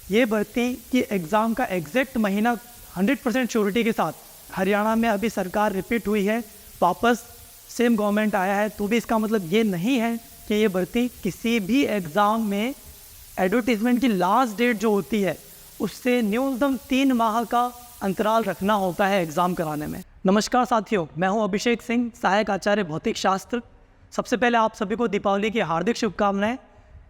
ये भर्ती की एग्ज़ाम का एग्जैक्ट महीना 100% श्योरिटी के साथ हरियाणा में अभी सरकार रिपीट हुई है, वापस सेम गवर्नमेंट आया है। तो भी इसका मतलब ये नहीं है कि ये भर्ती किसी भी एग्ज़ाम में एडवर्टीज़मेंट की लास्ट डेट जो होती है उससे न्यूनतम 3 माह का अंतराल रखना होता है एग्ज़ाम कराने में। नमस्कार साथियों, मैं हूं अभिषेक सिंह, सहायक आचार्य भौतिक शास्त्र। सबसे पहले आप सभी को दीपावली की हार्दिक शुभकामनाएं।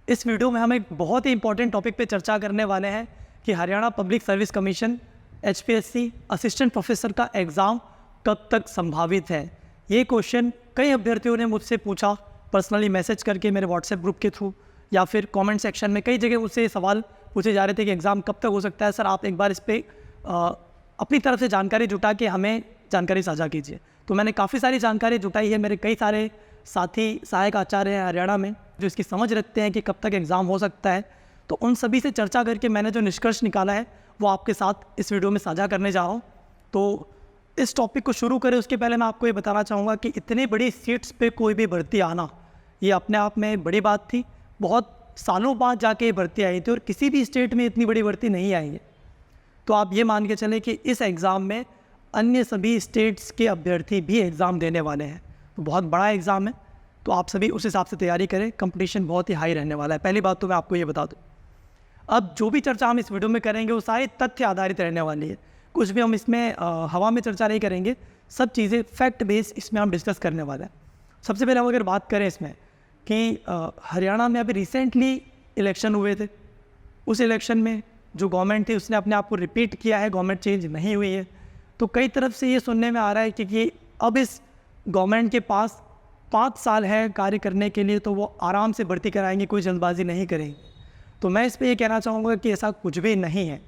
इस वीडियो में हम एक बहुत ही इंपॉर्टेंट टॉपिक पे चर्चा करने वाले हैं कि Haryana public service commission HPSC assistant professor का एग्ज़ाम कब तक संभावित है। ये क्वेश्चन कई अभ्यर्थियों ने मुझसे पूछा, पर्सनली मैसेज करके मेरे व्हाट्सएप ग्रुप के थ्रू या फिर कमेंट सेक्शन में कई जगह मुझसे सवाल पूछे जा रहे थे कि एग्ज़ाम कब तक हो सकता है। सर, आप एक बार इस पर अपनी तरफ से जानकारी जुटा के हमें जानकारी साझा कीजिए। तो मैंने काफ़ी सारी जानकारी जुटाई है। मेरे कई सारे साथी सहायक आचार्य हैं हरियाणा में जो इसकी समझ रखते हैं कि कब तक एग्ज़ाम हो सकता है। तो उन सभी से चर्चा करके मैंने जो निष्कर्ष निकाला है वो आपके साथ इस वीडियो में साझा करने जा रहा हूँ। तो इस टॉपिक को शुरू करें उसके पहले मैं आपको ये बताना चाहूँगा कि इतनी बड़ी सीट्स पे कोई भी भर्ती आना ये अपने आप में बड़ी बात थी। बहुत सालों बाद जाके ये भर्ती आई थी और किसी भी स्टेट में इतनी बड़ी भर्ती नहीं आई है। तो आप ये मान के चलें कि इस एग्ज़ाम में अन्य सभी स्टेट्स के अभ्यर्थी भी एग्ज़ाम देने वाले हैं। तो बहुत बड़ा एग्ज़ाम है, तो आप सभी उस हिसाब से तैयारी करें। कंपटीशन बहुत ही हाई रहने वाला है। पहली बात तो मैं आपको ये बता दूँ। अब जो भी चर्चा हम इस वीडियो में करेंगे वो सारी तथ्य आधारित रहने वाली है। कुछ भी हम इसमें हवा में चर्चा नहीं करेंगे, सब चीज़ें फैक्ट बेस्ड इसमें हम डिस्कस करने वाले हैं। सबसे पहले हम अगर बात करें इसमें कि हरियाणा में अभी रिसेंटली इलेक्शन हुए थे, उस इलेक्शन में जो गवर्नमेंट थी उसने अपने आप को रिपीट किया है, गवर्नमेंट चेंज नहीं हुई है। तो कई तरफ से ये सुनने में आ रहा है कि अब इस गवर्नमेंट के पास 5 साल है कार्य करने के लिए, तो वो आराम से भर्ती कराएंगे, कोई जल्दबाजी नहीं करेंगे। तो मैं इस पर ये कहना चाहूँगा कि ऐसा कुछ भी नहीं है।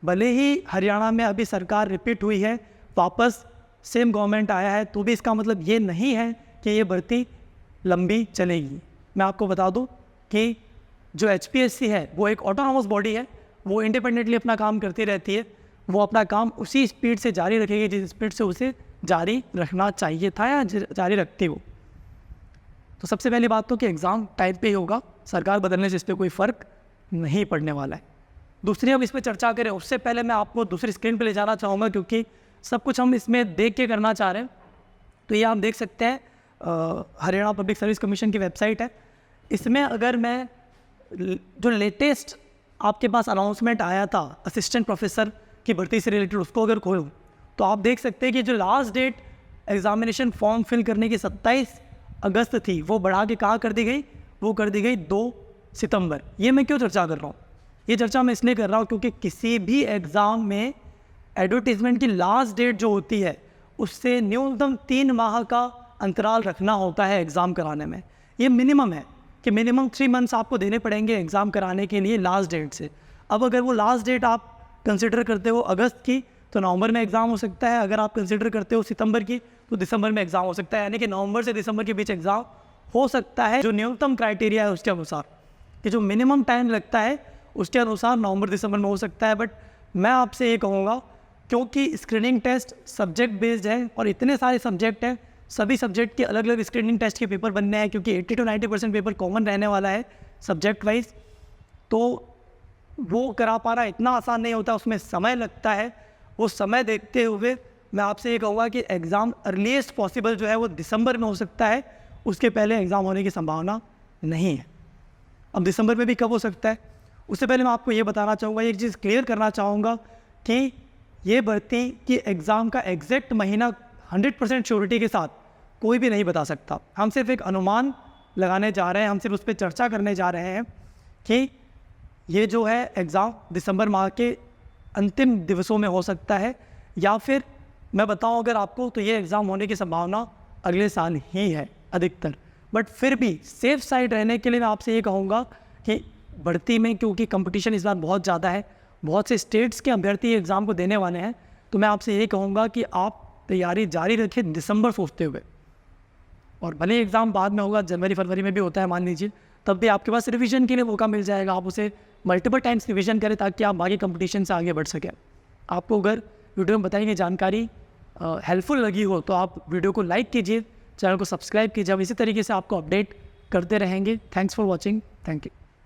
भले ही हरियाणा में अभी सरकार रिपीट हुई है, वापस सेम गवर्नमेंट आया है, तो भी इसका मतलब ये नहीं है कि ये भर्ती लंबी चलेगी। मैं आपको बता दूं कि जो HPSC है वो एक ऑटोनॉमस बॉडी है, वो इंडिपेंडेंटली अपना काम करती रहती है। वो अपना काम उसी स्पीड से जारी रखेगी जिस स्पीड से उसे जारी रखना चाहिए था या जारी रखती हो। तो सबसे पहली बात तो कि एग्ज़ाम टाइम पे ही होगा, सरकार बदलने से इस पर कोई फ़र्क नहीं पड़ने वाला है। दूसरी हम इस पर चर्चा करें उससे पहले मैं आपको दूसरी स्क्रीन पर ले जाना चाहूँगा, क्योंकि सब कुछ हम इसमें देख के करना चाह रहे हैं। तो ये आप देख सकते हैं, हरियाणा पब्लिक सर्विस कमीशन की वेबसाइट है। इसमें अगर मैं जो लेटेस्ट आपके पास अनाउंसमेंट आया था असिस्टेंट प्रोफेसर की भर्ती से रिलेटेड उसको अगर खोलूँ तो आप देख सकते हैं कि जो last date examination form fill करने की 27 अगस्त थी, वो बढ़ा के कहाँ कर दी गई, वो कर दी गई 2 सितंबर। ये मैं क्यों चर्चा कर रहा हूँ? ये चर्चा मैं इसलिए कर रहा हूँ क्योंकि किसी भी एग्ज़ाम में एडवर्टीज़मेंट की लास्ट डेट जो होती है उससे न्यूनतम 3 माह का अंतराल रखना होता है एग्ज़ाम कराने में। ये मिनिमम है कि मिनिमम 3 मंथ्स आपको देने पड़ेंगे एग्ज़ाम कराने के लिए लास्ट डेट से। अब अगर वो लास्ट डेट आप कंसिडर करते हो अगस्त की तो नवंबर में एग्ज़ाम हो सकता है। अगर आप कंसिडर करते हो सितंबर की तो दिसंबर में एग्ज़ाम हो सकता है। यानी कि नवंबर से दिसंबर के बीच एग्ज़ाम हो सकता है। जो न्यूनतम क्राइटेरिया है उसके अनुसार, कि जो मिनिमम टाइम लगता है उसके अनुसार नवंबर दिसंबर में हो सकता है। बट मैं आपसे ये कहूँगा, क्योंकि स्क्रीनिंग टेस्ट सब्जेक्ट बेस्ड है और इतने सारे सब्जेक्ट हैं, सभी सब्जेक्ट के अलग अलग स्क्रीनिंग टेस्ट के पेपर बनने हैं, क्योंकि 80 to 90% पेपर कॉमन रहने वाला है सब्जेक्ट वाइज। तो वो करा पाना इतना आसान नहीं होता, उसमें समय लगता है। वो समय देखते हुए मैं आपसे ये कहूँगा कि एग्ज़ाम अर्लीस्ट पॉसिबल जो है वो दिसंबर में हो सकता है, उसके पहले एग्ज़ाम होने की संभावना नहीं है। अब दिसंबर में भी कब हो सकता है, उससे पहले मैं आपको ये बताना चाहूँगा, एक चीज़ क्लियर करना चाहूँगा कि ये भर्ती की एग्ज़ाम का एग्जैक्ट महीना 100% श्योरिटी के साथ कोई भी नहीं बता सकता। हम सिर्फ एक अनुमान लगाने जा रहे हैं, हम सिर्फ उस पर चर्चा करने जा रहे हैं कि ये जो है एग्ज़ाम दिसंबर माह के अंतिम दिवसों में हो सकता है, या फिर मैं बताऊं अगर आपको तो ये एग्ज़ाम होने की संभावना अगले साल ही है अधिकतर। बट फिर भी सेफ साइड रहने के लिए मैं आपसे ये कहूँगा कि भर्ती में, क्योंकि कंपटीशन इस बार बहुत ज़्यादा है, बहुत से स्टेट्स के अभ्यर्थी एग्ज़ाम को देने वाले हैं, तो मैं आपसे ये कहूँगा कि आप तैयारी जारी रखें दिसंबर सोचते हुए। और भले एग्ज़ाम बाद में होगा, जनवरी फरवरी में भी होता है मान लीजिए, तब भी आपके पास रिवीजन के लिए मौका मिल जाएगा। आप उसे मल्टीपल टाइम्स रिवीजन करें ताकि आप आगे कंपटीशन से आगे बढ़ सकें। आपको अगर वीडियो में बताई गई जानकारी हेल्पफुल लगी हो तो आप वीडियो को लाइक कीजिए, चैनल को सब्सक्राइब कीजिए। हम इसी तरीके से आपको अपडेट करते रहेंगे। Thanks for watching. Thank you.